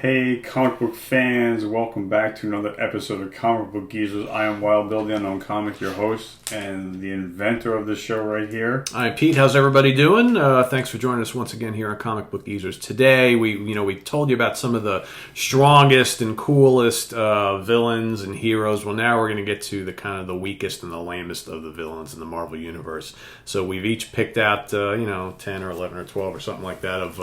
Hey, comic book fans, welcome back to another episode of Comic Book Geezers. I am Wild Bill, the Unknown Comic, your host and the inventor of this show right here. Hi, Pete. How's everybody doing? Thanks for joining us once again here on Comic Book Geezers. Today, we told you about some of the strongest and coolest villains and heroes. Well, now we're going to get to the kind of the weakest and the lamest of the villains in the Marvel Universe. So we've each picked out, 10 or 11 or 12 or something like that of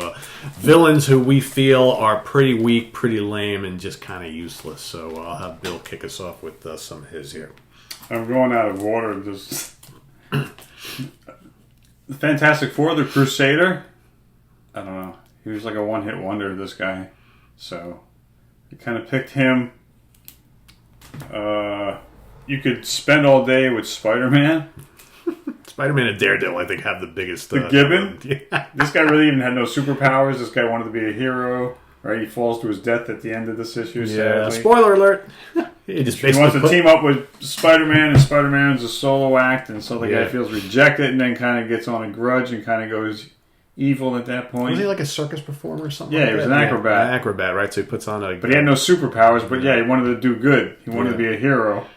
villains who we feel are pretty weak, pretty lame, and just kind of useless. So I'll have Bill kick us off with some of his here. I'm going out of order. Just the Fantastic Four, the Crusader. I don't know. He was like a one-hit wonder, this guy. So I kind of picked him. You could spend all day with Spider-Man. Spider-Man and Daredevil, I think, have the biggest... The Gibbon? Yeah. This guy really even had no superpowers. This guy wanted to be a hero. Right, he falls to his death at the end of this issue. Yeah, sadly. Spoiler alert. He wants to team up with Spider-Man, and Spider-Man's a solo act, and so the guy feels rejected, and then kind of gets on a grudge and kind of goes evil at that point. Was he like a circus performer or something? Yeah, he was an acrobat. An acrobat, right? So he puts on a... But he had no superpowers, but he wanted to do good. He wanted to be a hero.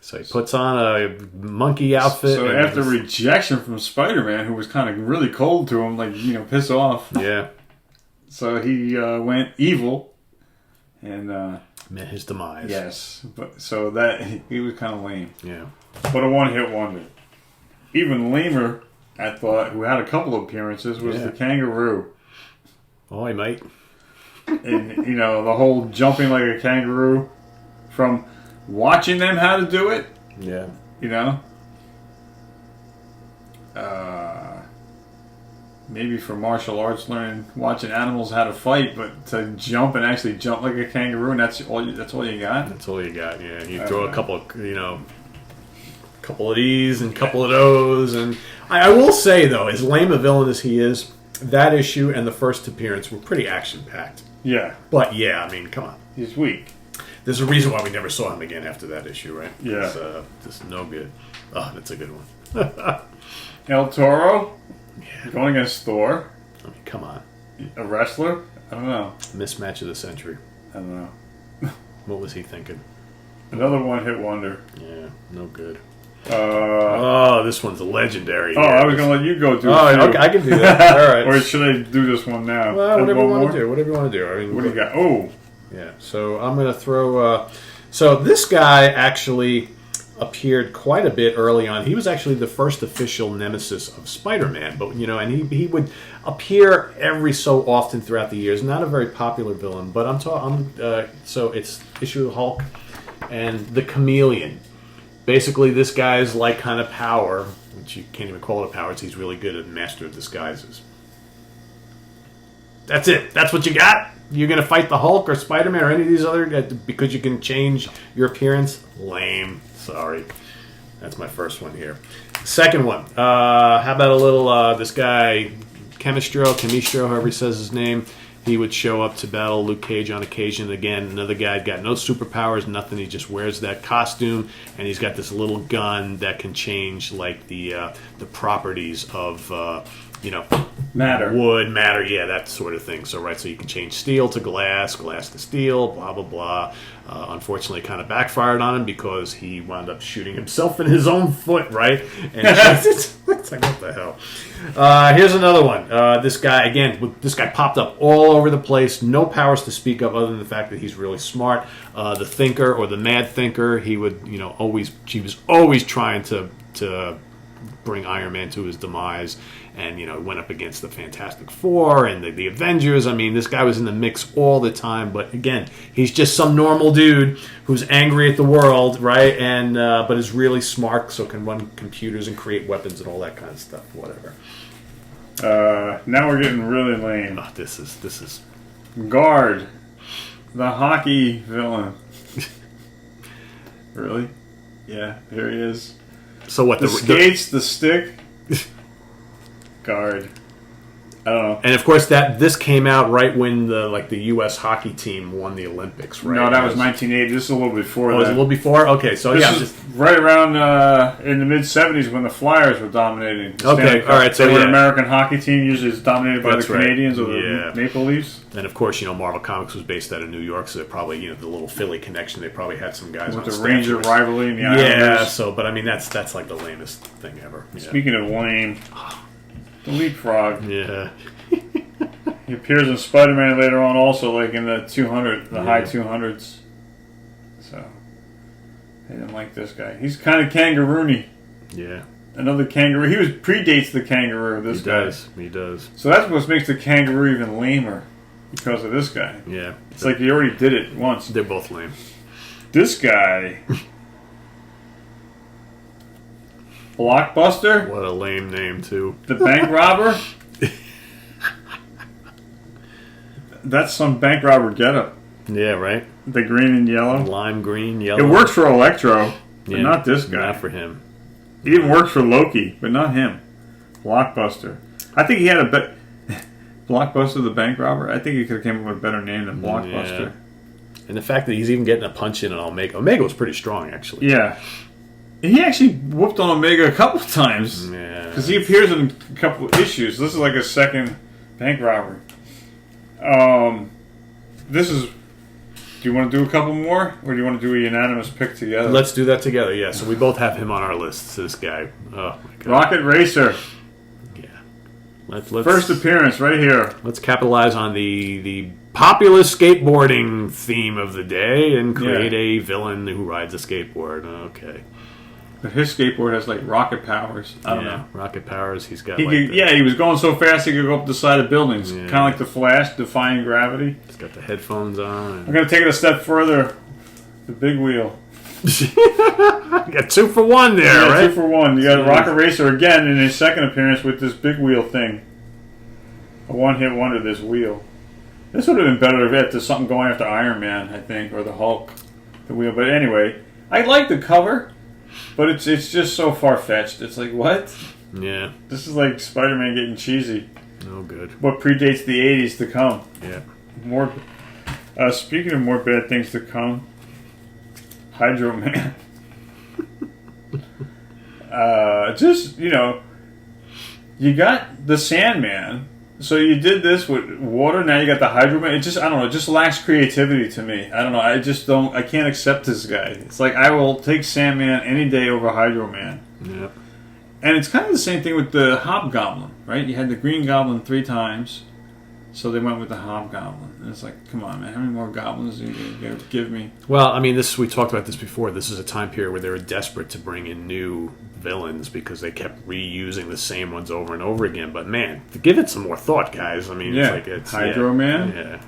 So he puts on a monkey outfit. So after rejection from Spider-Man, who was kind of really cold to him, piss off. Yeah. So he went evil, and met his demise. Yes, but so that he was kind of lame. Yeah, but a one-hit wonder. Even lamer, I thought, who had a couple of appearances, was the kangaroo. Oh, he might. And the whole jumping like a kangaroo, from watching them how to do it. Yeah. Maybe for martial arts, watching animals how to fight, but to jump and actually jump like a kangaroo, and that's all you got? That's all you got, yeah. You throw a couple of, couple of these and a couple of those. And I will say, though, as lame a villain as he is, that issue and the first appearance were pretty action-packed. Yeah. But, come on. He's weak. There's a reason why we never saw him again after that issue, right? Yeah. It's just no good. Oh, that's a good one. El Toro? Yeah. Going against Thor. I mean, come on. A wrestler? I don't know. Mismatch of the century. I don't know. What was he thinking? Another one-hit wonder. Yeah, no good. This one's legendary. I was going to let you go through okay, I can do that. All right. Or should I do this one now? Well, whatever you want to do. Whatever you want to do. I mean, what do you got? Oh. Yeah, so I'm going to throw... so this guy actually appeared quite a bit early on. He was actually the first official nemesis of Spider-Man, but and he would appear every so often throughout the years. Not a very popular villain, but so it's issue of Hulk and the Chameleon. Basically, this guy's like kind of power, which you can't even call it powers. He's really good at master of disguises. That's it. That's what you got. You're going to fight the Hulk or Spider-Man or any of these other because you can change your appearance? Lame. Sorry. That's my first one here. Second one. How about a little, this guy, Chemistro, however he says his name. He would show up to battle Luke Cage on occasion. Again, another guy got no superpowers, nothing. He just wears that costume, and he's got this little gun that can change like the properties of matter, wood, matter, that sort of thing. So you can change steel to glass to steel, blah blah blah. Unfortunately, it kind of backfired on him because he wound up shooting himself in his own foot, right? And it's like, what the hell? Here's another one. This guy popped up all over the place. No powers to speak of, other than the fact that he's really smart. The Thinker or the Mad Thinker. He would, he was always trying to bring Iron Man to his demise, and went up against the Fantastic Four and the Avengers. I mean, this guy was in the mix all the time, but again, he's just some normal dude who's angry at the world, right? And but is really smart, so can run computers and create weapons and all that kind of stuff. Whatever. Now we're getting really lame. Oh, this is Guard, the hockey villain. Really? Yeah, here he is. So what? The skates, the stick. Guard. I don't know. And of course, this came out right when the U.S. hockey team won the Olympics, right? No, that was 1980. This is a little before that. Was it a little before? Okay, so this is right around in the mid-70s when the Flyers were dominating. Okay, all right. So they were an American hockey team, usually it's dominated by the Canadians or the Maple Leafs. And of course, Marvel Comics was based out of New York, so they probably, the little Philly connection. They probably had some guys with on the Ranger rivalry in the Islanders. Yeah. So, but I mean, that's like the lamest thing ever. Yeah. Speaking of lame, the leapfrog. Yeah. He appears in Spider-Man later on, also like in the high 200s. So I didn't like this guy. He's kind of kangaroo-y. Yeah. Another kangaroo. He predates the kangaroo. This guy. He does. So that's what makes the kangaroo even lamer, because of this guy. Yeah. It's like he already did it once. They're both lame. This guy. Blockbuster. What a lame name, too. The bank robber. That's some bank robber getup. Yeah, right? The green and yellow. Lime green, yellow. It works for Electro, but not this guy. Not for him. It even works for Loki, but not him. Blockbuster. I think he had a Blockbuster the bank robber. I think he could have came up with a better name than Blockbuster. Yeah. And the fact that he's even getting a punch in on Omega. Omega was pretty strong, actually. Yeah. He actually whooped on Omega a couple of times. Yeah. Because he appears in a couple of issues. This is like a second bank robbery. This is... Do you want to do a couple more? Or do you want to do a unanimous pick together? Let's do that together, yeah. So we both have him on our list, this guy. Oh, my God. Rocket Racer. Yeah. Let's First appearance right here. Let's capitalize on the popular skateboarding theme of the day and create a villain who rides a skateboard. Okay. But his skateboard has like rocket powers. I don't know. Rocket powers. He's got. He was going so fast he could go up the side of buildings, kind of like the Flash, defying gravity. He's got the headphones on. I'm going to take it a step further. The big wheel. You got 2 for 1 there, right? 2 for 1. You got Rocket Racer again in his second appearance with this big wheel thing. A one-hit wonder. This wheel. This would have been better if it had something going after Iron Man, I think, or the Hulk. The wheel, but anyway, I like the cover. But it's just so far-fetched. It's like, what? Yeah. This is like Spider-Man getting cheesy. No good. What predates the 80s to come. Yeah. More. Speaking of more bad things to come, Hydro Man. You got the Sandman. So you did this with water, now you got the Hydro Man. It just lacks creativity to me. I don't know, I can't accept this guy. It's like, I will take Sandman any day over Hydro Man. Yeah. And it's kind of the same thing with the Hobgoblin, right? You had the Green Goblin 3 times, so they went with the Hobgoblin. And it's like, come on, man, how many more goblins are you going to give me? Well, I mean, we talked about this before. This is a time period where they were desperate to bring in new villains because they kept reusing the same ones over and over again. But man, give it some more thought, guys. I mean, it's Hydro Man.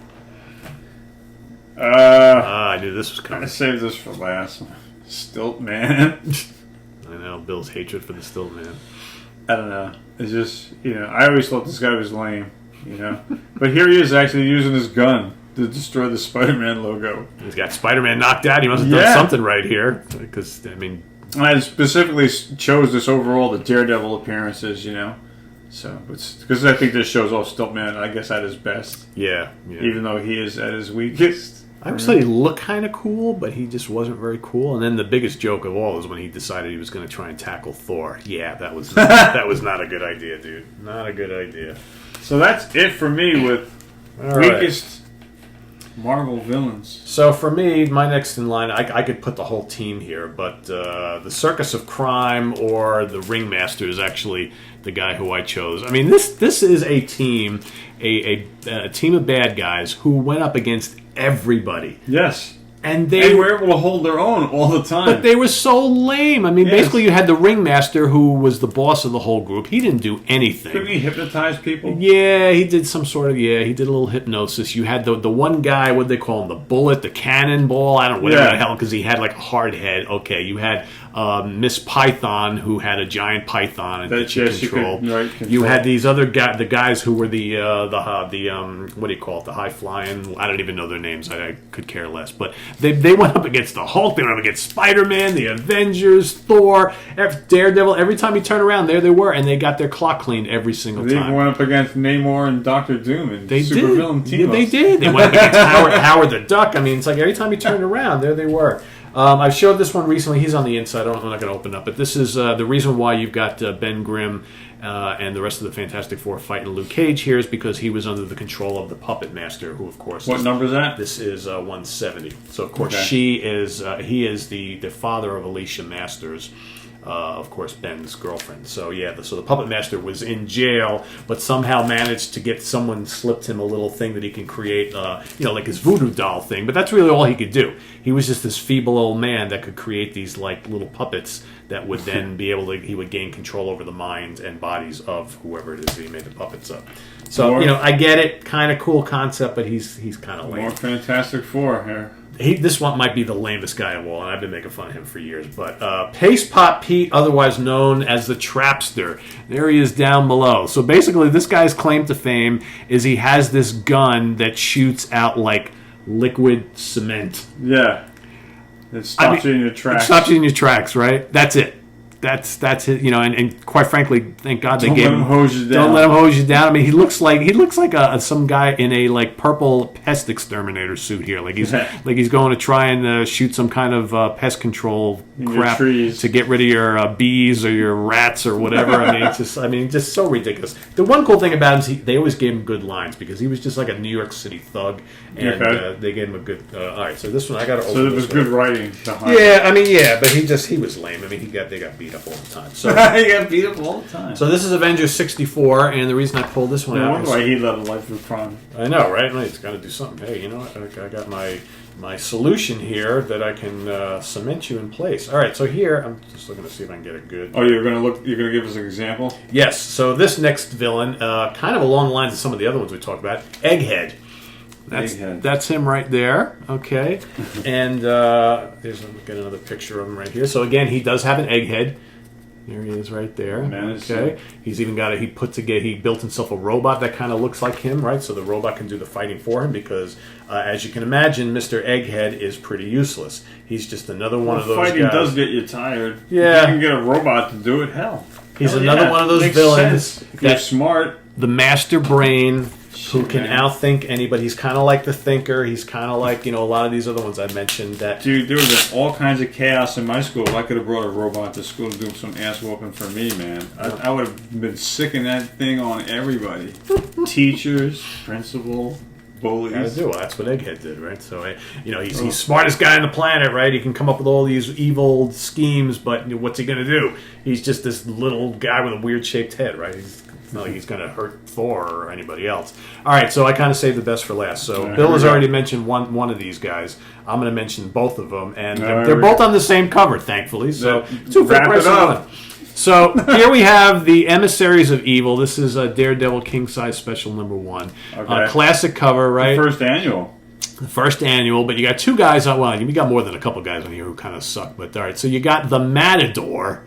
Yeah. I knew this was coming. I saved this for last. Stilt Man. I know Bill's hatred for the Stilt Man. I don't know. It's just I always thought this guy was lame. But here he is actually using his gun to destroy the Spider-Man logo. He's got Spider-man knocked out. He must have done something right here because I mean. I specifically chose this over all the Daredevil appearances, So, because I think this shows off Stilt Man, I guess, at his best. Yeah. Even though he is at his weakest. I would say he looked kind of cool, but he just wasn't very cool. And then the biggest joke of all is when he decided he was going to try and tackle Thor. Yeah, that was not a good idea, dude. Not a good idea. So that's it for me with weakest Marvel villains. So for me, my next in line, I could put the whole team here, but the Circus of Crime or the Ringmaster is actually the guy who I chose. I mean, this is a team, a team of bad guys who went up against everybody. Yes. And they were able to hold their own all the time. But they were so lame. I mean, basically you had the Ringmaster who was the boss of the whole group. He didn't do anything. Couldn't he hypnotize people? Yeah, he did some sort of, he did a little hypnosis. You had the one guy, what do they call him, the bullet, the cannonball, I don't know, whatever the hell, because he had like a hard head. Okay, you had Miss Python, who had a giant python that she controlled. Control. You had these other the guys who were the what do you call it? The high flying. I don't even know their names. I could care less. But they went up against the Hulk. They went up against Spider-Man, the Avengers, Thor, Daredevil. Every time you turn around, there they were, and they got their clock cleaned every single time. They went up against Namor and Doctor Doom and supervillain team. Yeah, they did. They went up against Howard the Duck. I mean, it's like every time you turned around, there they were. I showed this one recently. He's on the inside. I'm not going to open up. But this is the reason why you've got Ben Grimm and the rest of the Fantastic Four fighting Luke Cage here is because he was under the control of the Puppet Master, who, of course... What number is that? This is 170. So, of course, he is the father of Alicia Masters. Of course, Ben's girlfriend. So so the Puppet Master was in jail, but somehow managed to get someone slipped him a little thing that he can create, like his voodoo doll thing. But that's really all he could do. He was just this feeble old man that could create these like little puppets that would then be able to. He would gain control over the minds and bodies of whoever it is that he made the puppets of. So I get it, kind of cool concept, but he's kind of lame. More Fantastic Four here. This one might be the lamest guy of all, and I've been making fun of him for years. But Paste Pot Pete, otherwise known as the Trapster, there he is down below. So basically, this guy's claim to fame is he has this gun that shoots out like liquid cement. Yeah, it stops you in your tracks. It stops you in your tracks, right? That's it. That's it, and quite frankly, thank God they gave him. Don't let him hose you down. Don't let him hose you down. I mean, he looks like some guy in a like purple pest exterminator suit here. Like he's going to try and shoot some kind of pest control crap to get rid of your bees or your rats or whatever. I mean, just so ridiculous. The one cool thing about him is they always gave him good lines because he was just like a New York City thug, and they gave him a good. All right, so this one I got to open. So there was good writing behind. But he was lame. I mean, they got beat up all the time. So he got beat up all the time. So this is Avengers 64, and the reason I pulled this one out. I wonder why he led a life of crime. I know, right? He's got to do something. Hey, you know what? I got my solution here that I can cement you in place. All right, so here I'm just looking to see if I can get a good. Oh, you're gonna give us an example? Yes. So this next villain, kind of along the lines of some of the other ones we talked about, Egghead. That's him right there. Okay, and get another picture of him right here. So again, he does have an egghead. There he is right there. Okay. He's even got he built himself a robot that kind of looks like him, right? So the robot can do the fighting for him because, as you can imagine, Mr. Egghead is pretty useless. He's just another one of those guys. Fighting does get you tired. Yeah. You can get a robot to do it, He's another one of those villains. If you're smart. The master brain who can outthink anybody. He's kind of like the Thinker. He's kind of like, a lot of these other ones I mentioned. Dude, there was all kinds of chaos in my school. I could have brought a robot to school to do some ass whooping for me, man. I would have been sicking that thing on everybody. Teachers, principal, bullies. Well, that's what Egghead did, right? So, he's the smartest guy on the planet, right? He can come up with all these evil schemes, but what's he going to do? He's just this little guy with a weird-shaped head, right? It's not like he's going to hurt Thor or anybody else. All right, so I kind of saved the best for last. So Bill has already mentioned one of these guys. I'm going to mention both of them, and they're both on the same cover, thankfully. So two for the price of one. So here we have the Emissaries of Evil. This is a Daredevil King Size Special number 1. Okay. Classic cover, right? The first annual. But you got two guys on. Well, you got more than a couple guys on here who kind of suck. But all right, so you got the Matador.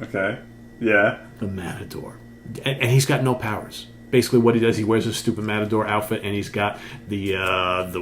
Okay. Yeah. The Matador. And he's got no powers. Basically, what he does, he wears a stupid Matador outfit, and he's got the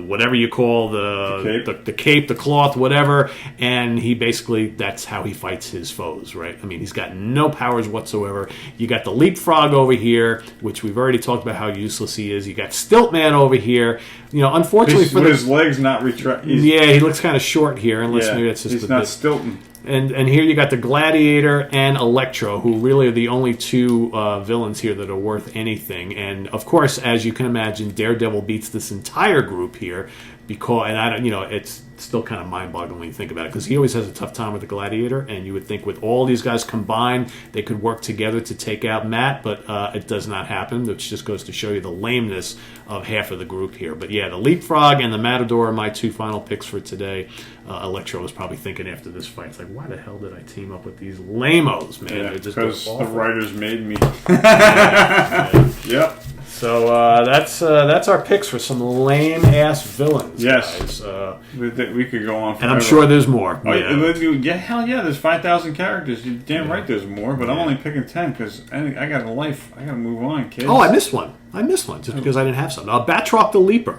whatever you call the cape, the cloth, whatever, and he basically, that's how he fights his foes, right? I mean, he's got no powers whatsoever. You got the leapfrog over here, which we've already talked about how useless he is. You got Stilt Man over here. Unfortunately for his legs not retract. Yeah, he looks kind of short here, unless maybe that's just he's not Stilton. And here you got the Gladiator and Electro, who really are the only two villains here that are worth anything. And of course, as you can imagine, Daredevil beats this entire group here because, and I don't, it's still kind of mind-boggling when you think about it, because he always has a tough time with the Gladiator, and you would think with all these guys combined, they could work together to take out Matt, but it does not happen, which just goes to show you the lameness of half of the group here. But yeah, the Leapfrog and the Matador are my two final picks for today. Electro was probably thinking after this fight, it's like, why the hell did I team up with these lamos, man? Yeah, because the writers made me. Yeah. Yep. So that's our picks for some lame ass villains. Yes, guys. we could go on forever. And I'm sure there's more. Oh, yeah, hell yeah, there's 5,000 characters. You're damn right there's more, but I'm only picking 10 because I got a life. I got to move on, kids. Oh, I missed one just because I didn't have some. Batroc the Leaper.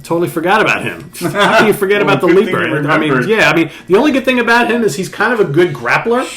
Totally forgot about him. How can you forget about the Leaper? I mean, the only good thing about him is he's kind of a good grappler.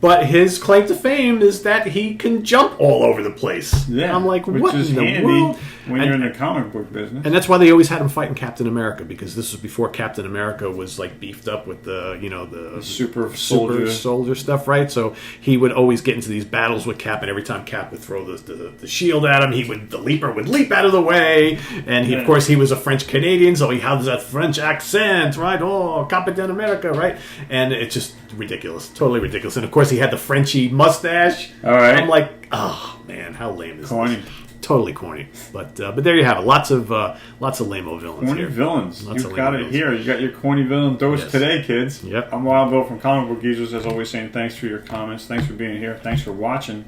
But his claim to fame is that he can jump all over the place. Yeah, I'm like, what is in the handy world? when you're in the comic book business. And that's why they always had him fighting Captain America, because this was before Captain America was like beefed up with the super soldier stuff, right? So he would always get into these battles with Cap, and every time Cap would throw the shield at him, the Leaper would leap out of the way. And of course he was a French Canadian, so he had that French accent, right? Oh, Captain America, right? And it's just ridiculous, totally ridiculous. And of course he had the Frenchy mustache. All right, I'm like, oh man, how lame is corny. this? Totally corny, but there you have it. Lots of lame-o villains. Corny here. villains. Lots You've got it here. You got your corny villain dose today, kids. Yep. I'm Wild Bill from Comic Book Geezers, as always, saying thanks for your comments. Thanks for being here. Thanks for watching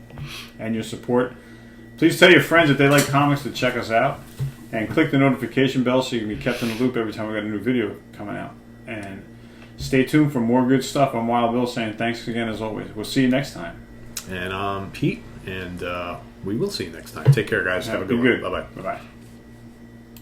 and your support. Please tell your friends if they like comics to check us out, and click the notification bell so you can be kept in the loop every time we got a new video coming out. And stay tuned for more good stuff. I'm Wild Bill saying thanks again as always. We'll see you next time. And I'm Pete, and we will see you next time. Take care, guys. Have a good one. Bye-bye. Bye-bye.